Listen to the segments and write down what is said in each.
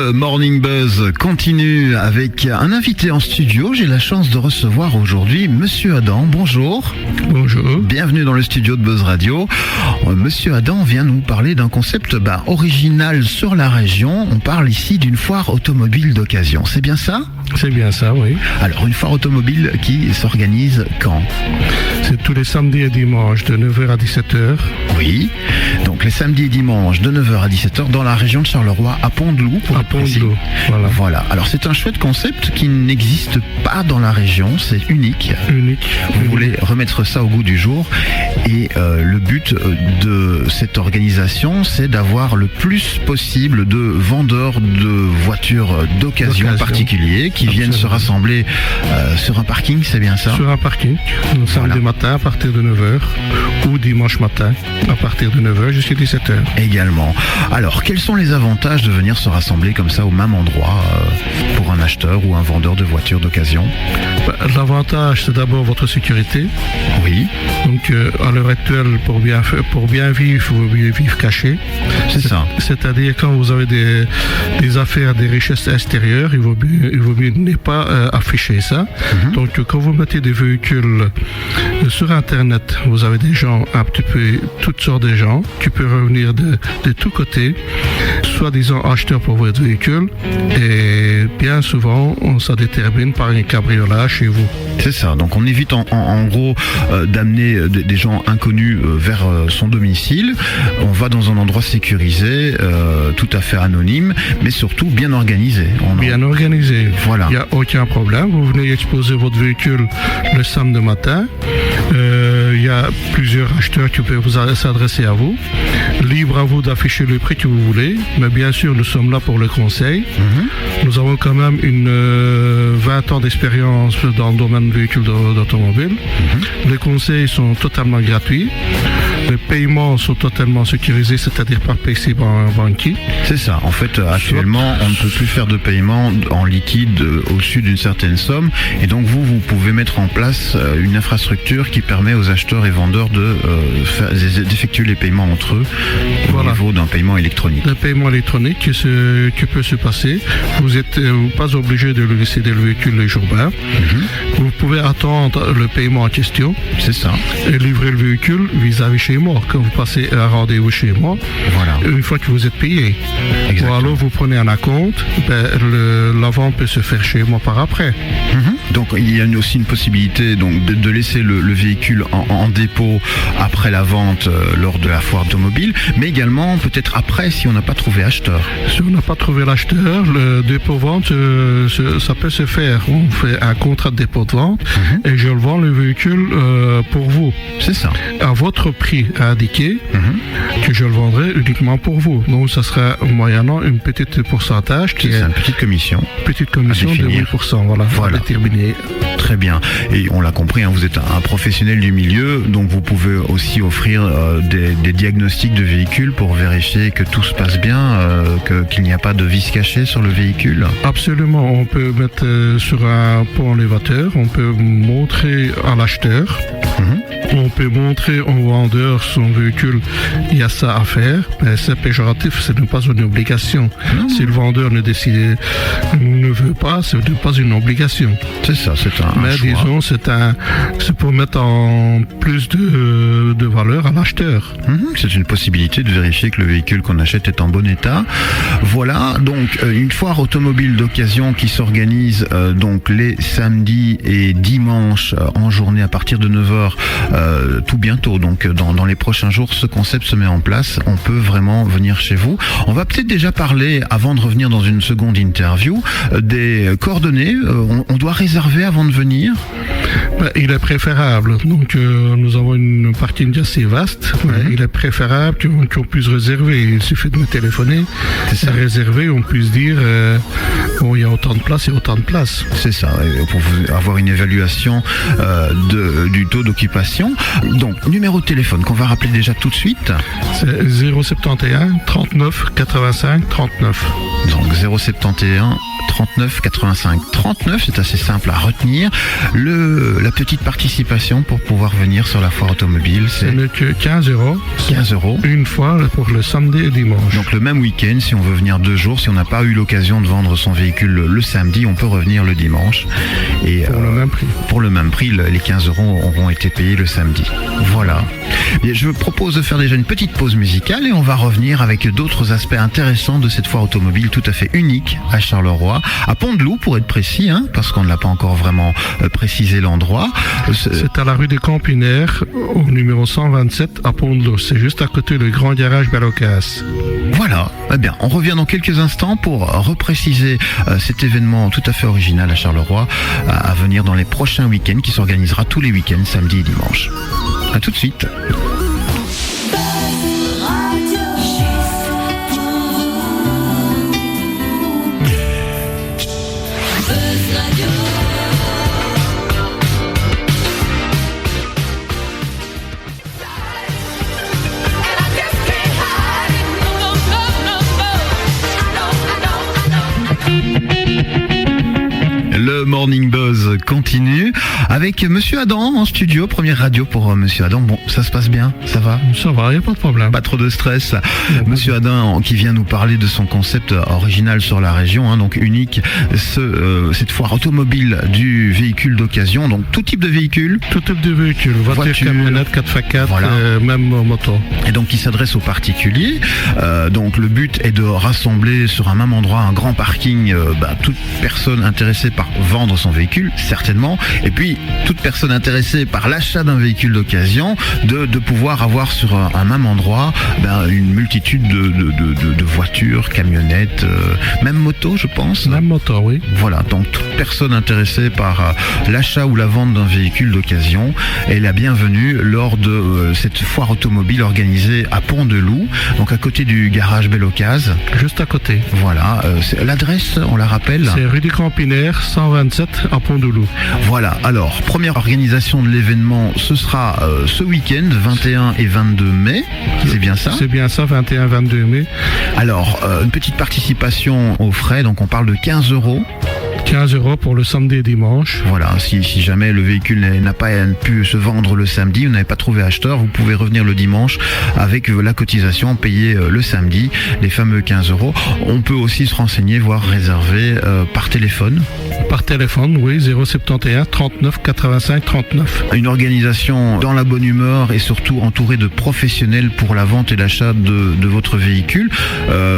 Le Morning Buzz continue avec un invité en studio. J'ai la chance de recevoir aujourd'hui Monsieur Adam. Bonjour. Bonjour. Bienvenue dans le studio de Buzz Radio. Monsieur Adam vient nous parler d'un concept original sur la région. On parle ici d'une foire automobile d'occasion. C'est bien ça ? C'est bien ça, oui. Alors, une foire automobile qui s'organise quand ? C'est tous les samedis et dimanches de 9h à 17h. Oui. Donc, les samedis et dimanches de 9h à 17h dans la région de Charleroi, à Pont-de-Loup. À Pont-de-Loup, voilà. Alors, c'est un chouette concept qui n'existe pas dans la région. C'est unique. Vous voulez remettre ça au goût du jour. Et le but de cette organisation, c'est d'avoir le plus possible de vendeurs de voitures d'occasion particuliers qui viennent se rassembler sur un parking, c'est bien ça ? Sur un parking, samedi matin à partir de 9h ou dimanche matin à partir de 9h jusqu'à 17h. Également. Alors, quels sont les avantages de venir se rassembler comme ça au même endroit pour un acheteur ou un vendeur de voitures d'occasion ? L'avantage, c'est d'abord votre sécurité. Oui. Donc, à l'heure actuelle, pour bien vivre, il faut mieux vivre caché. C'est ça. C'est-à-dire, quand vous avez des affaires, des richesses extérieures, il vaut mieux ne pas afficher ça. Donc, quand vous mettez des véhicules sur Internet, vous avez des gens, un petit peu toutes sortes de gens qui peuvent revenir de tous côtés, soi-disant acheteurs pour votre véhicule, et bien souvent, ça détermine par un cabriolet chez vous. C'est ça, donc on évite en gros d'amener des gens inconnus vers son domicile. On va dans un endroit sécurisé, tout à fait anonyme, mais surtout bien organisé. Bien organisé, voilà. Il n'y a aucun problème, vous venez exposer votre véhicule le samedi matin. Il y a plusieurs acheteurs qui peuvent s'adresser à vous. Libre à vous d'afficher le prix que vous voulez, mais bien sûr nous sommes là pour le conseil. Nous avons quand même 20 ans d'expérience dans le domaine de véhicules d'automobile. Les conseils sont totalement gratuits. Les paiements sont totalement sécurisés, c'est-à-dire par PC banquier. C'est ça. En fait, actuellement, on ne peut plus faire de paiement en liquide au-dessus d'une certaine somme. Et donc, vous pouvez mettre en place une infrastructure qui permet aux acheteurs et vendeurs d'effectuer les paiements entre eux au niveau d'un paiement électronique. Le paiement électronique qui peut se passer. Vous n'êtes pas obligé de le laisser le véhicule les jours bas. Vous pouvez attendre le paiement en question. C'est ça. Et livrer le véhicule vis-à-vis chez moi. Quand vous passez un rendez-vous chez moi, une fois que vous êtes payé. Ou alors vous prenez un acompte, la vente peut se faire chez moi par après. Donc il y a aussi une possibilité donc, de laisser le véhicule en dépôt après la vente lors de la foire automobile, mais également peut-être après si on n'a pas trouvé acheteur. Si on n'a pas trouvé l'acheteur, le dépôt-vente, ça peut se faire. On fait un contrat de dépôt-de-vente et je le vends le véhicule pour vous. C'est ça. À votre prix indiqué, que je le vendrai uniquement pour vous. Donc ça sera moyennant une petite pourcentage qui est une petite commission. Petite commission de 8%, voilà. Déterminé. Très bien. Et on l'a compris, vous êtes un professionnel du milieu, donc vous pouvez aussi offrir des diagnostics de véhicules pour vérifier que tout se passe bien, qu'il n'y a pas de vis caché sur le véhicule. Absolument. On peut mettre sur un pont élévateur, on peut montrer à l'acheteur. On peut montrer au vendeur son véhicule, il y a ça à faire, mais c'est péjoratif, ce n'est pas une obligation. Si le vendeur ne veut pas, ce n'est pas une obligation. C'est ça, c'est un mais choix. Disons, c'est pour mettre en plus de valeur à l'acheteur. C'est une possibilité de vérifier que le véhicule qu'on achète est en bon état. Voilà, donc une foire automobile d'occasion qui s'organise donc les samedis et dimanches en journée à partir de 9h tout bientôt. Donc dans les prochains jours, ce concept se met en place. On peut vraiment venir chez vous. On va peut-être déjà parler, avant de revenir dans une seconde interview, des coordonnées. On doit réserver avant de venir. Il est préférable. Donc nous avons une parking assez vaste. Il est préférable qu'on puisse réserver. Il suffit de me téléphoner, réserver, on puisse dire il y a autant de place et autant de place. C'est ça, pour avoir une évaluation du taux d'occupation. Donc, numéro de téléphone qu'on va rappeler déjà tout de suite. C'est 071 39 85 39. Donc 071 39 85 39, c'est assez simple à retenir. La petite participation pour pouvoir venir sur la foire automobile, Ce n'est que 15 €. 15 €. Une fois pour le samedi et dimanche. Donc le même week-end, si on veut venir 2 jours, si on n'a pas eu l'occasion de vendre son véhicule le samedi, on peut revenir le dimanche. Et Pour le même prix. pour le même prix, les 15 € auront été payés le samedi. Voilà. Bien, je propose de faire déjà une petite pause musicale et on va revenir avec d'autres aspects intéressants de cette foire automobile tout à fait unique à Charleroi, à Pont-de-Loup pour être précis, parce qu'on ne l'a pas encore vraiment précisé l'endroit. C'est à la rue des Campinaires, au numéro 127 à Pont-de-Loup. C'est juste à côté du grand garage Bellocas. Voilà, eh bien, on revient dans quelques instants pour repréciser cet événement tout à fait original à Charleroi à venir dans les prochains week-ends qui s'organisera tous les week-ends, samedi et dimanche. A tout de suite. Le Morning Buzz continue avec Monsieur Adam en studio, première radio pour Monsieur Adam. Bon, ça se passe bien, ça va? Ça va, il n'y a pas de problème. Pas trop de stress. Monsieur Adam qui vient nous parler de son concept original sur la région, donc unique, cette foire automobile du véhicule d'occasion, donc tout type de véhicule. Tout type de véhicule, voiture, camionnette, 4x4, voilà. Même moto. Et donc il s'adresse aux particuliers. Donc le but est de rassembler sur un même endroit un grand parking toute personne intéressée par vendre son véhicule, certainement, et puis toute personne intéressée par l'achat d'un véhicule d'occasion, de pouvoir avoir sur un même endroit une multitude de voitures, camionnettes, même motos, je pense. Même moto, oui. Voilà, donc toute personne intéressée par l'achat ou la vente d'un véhicule d'occasion est la bienvenue lors de cette foire automobile organisée à Pont-de-Loup, donc à côté du garage Bellocas. Juste à côté. Voilà, l'adresse, on la rappelle. C'est rue des Campinaires, 127 à Pont-de-Loup. Voilà, alors, première organisation de l'événement, ce sera ce week-end, 21 et 22 mai, c'est bien ça? C'est bien ça, 21-22 mai. Alors, une petite participation aux frais, donc on parle de 15 €. 15 € pour le samedi et dimanche. Voilà, si jamais le véhicule n'a pas pu se vendre le samedi, vous n'avez pas trouvé acheteur, vous pouvez revenir le dimanche avec la cotisation payée le samedi, les fameux 15 €. On peut aussi se renseigner, voire réserver par téléphone. Par téléphone, oui, 071 39 85 39. Une organisation dans la bonne humeur et surtout entourée de professionnels pour la vente et l'achat de votre véhicule.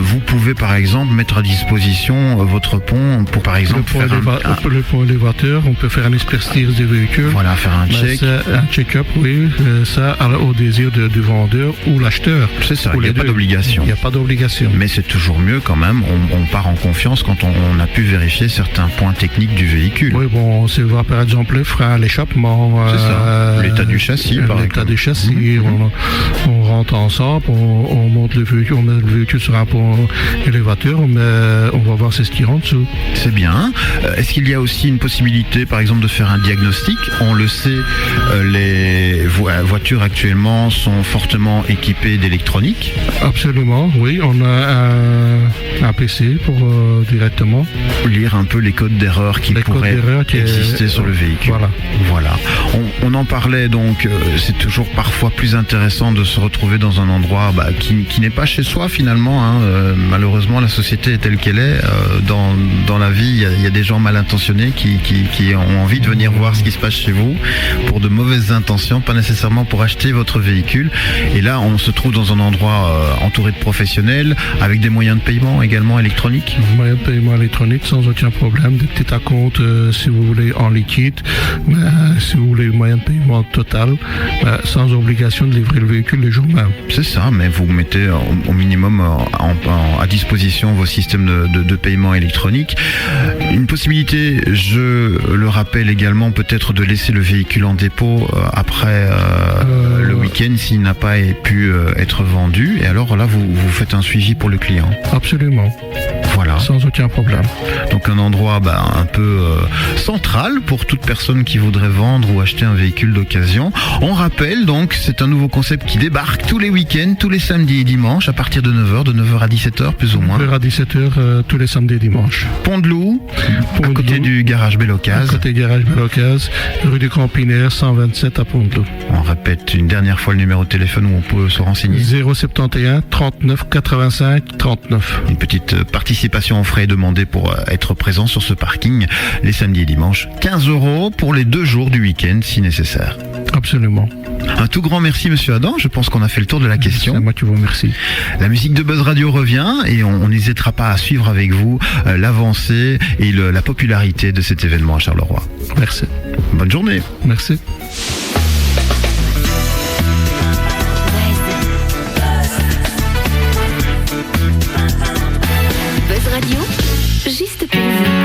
Vous pouvez par exemple mettre à disposition votre pont pour par exemple le pont élévateur, on peut faire une expertise des véhicules. Voilà, faire un check. Un check-up, oui, ça au désir du vendeur ou l'acheteur. C'est ça, il n'y a pas d'obligation. Il n'y a pas d'obligation. Mais c'est toujours mieux quand même, on part en confiance quand on a pu vérifier certains points techniques du véhicule. Oui, bon, on sait voir par exemple le frein, l'échappement. C'est ça, l'état du châssis par exemple. L'état du châssis, on rentre ensemble, on monte le véhicule, on met le véhicule sur un pont élévateur, on va voir c'est ce qui rentre dessous. C'est bien. Est-ce qu'il y a aussi une possibilité, par exemple, de faire un diagnostic? On le sait, les voitures actuellement sont fortement équipées d'électronique. Absolument, oui. On a un PC pour directement lire un peu les codes d'erreur qui pourraient exister sur le véhicule. Voilà. On en parlait donc. C'est toujours parfois plus intéressant de se retrouver dans un endroit qui n'est pas chez soi finalement. Malheureusement, la société est telle qu'elle est. Dans la vie, il y a des gens mal intentionnés qui ont envie de venir voir ce qui se passe chez vous pour de mauvaises intentions, pas nécessairement pour acheter votre véhicule. Et là, on se trouve dans un endroit entouré de professionnels, avec des moyens de paiement également électroniques. Moyens de paiement électronique sans aucun problème, des petits acomptes si vous voulez en liquide, si vous voulez moyen de paiement total, sans obligation de livrer le véhicule les jours même. C'est ça, mais vous mettez au minimum à disposition vos systèmes de paiement électronique. Une possibilité, je le rappelle également, peut-être de laisser le véhicule en dépôt après le week-end s'il n'a pas pu être vendu. Et alors là, vous faites un suivi pour le client. Absolument. Voilà. Sans aucun problème. Donc un endroit un peu central pour toute personne qui voudrait vendre ou acheter un véhicule d'occasion. On rappelle donc, c'est un nouveau concept qui débarque tous les week-ends, tous les samedis et dimanches à partir de 9h à 17h plus ou moins. 9h à 17h tous les samedis et dimanches. Pont-de-Loup, à côté du garage Bellocase. À côté du garage Bellocase, rue des Campinaires, 127 à Pont-de-Loup. On répète une dernière fois le numéro de téléphone où on peut se renseigner. 071 39 85 39. Une petite participation aux frais est demandée pour être présent sur ce parking les samedis et dimanches. 15 € pour les 2 jours du week-end si nécessaire. Absolument. Un tout grand merci Monsieur Adam, je pense qu'on a fait le tour de la question. C'est moi qui vous remercie. La musique de Buzz Radio revient et on n'hésitera pas à suivre avec vous l'avancée et la popularité de cet événement à Charleroi. Merci. Bonne journée. Merci. Buzz Radio, juste pour vous.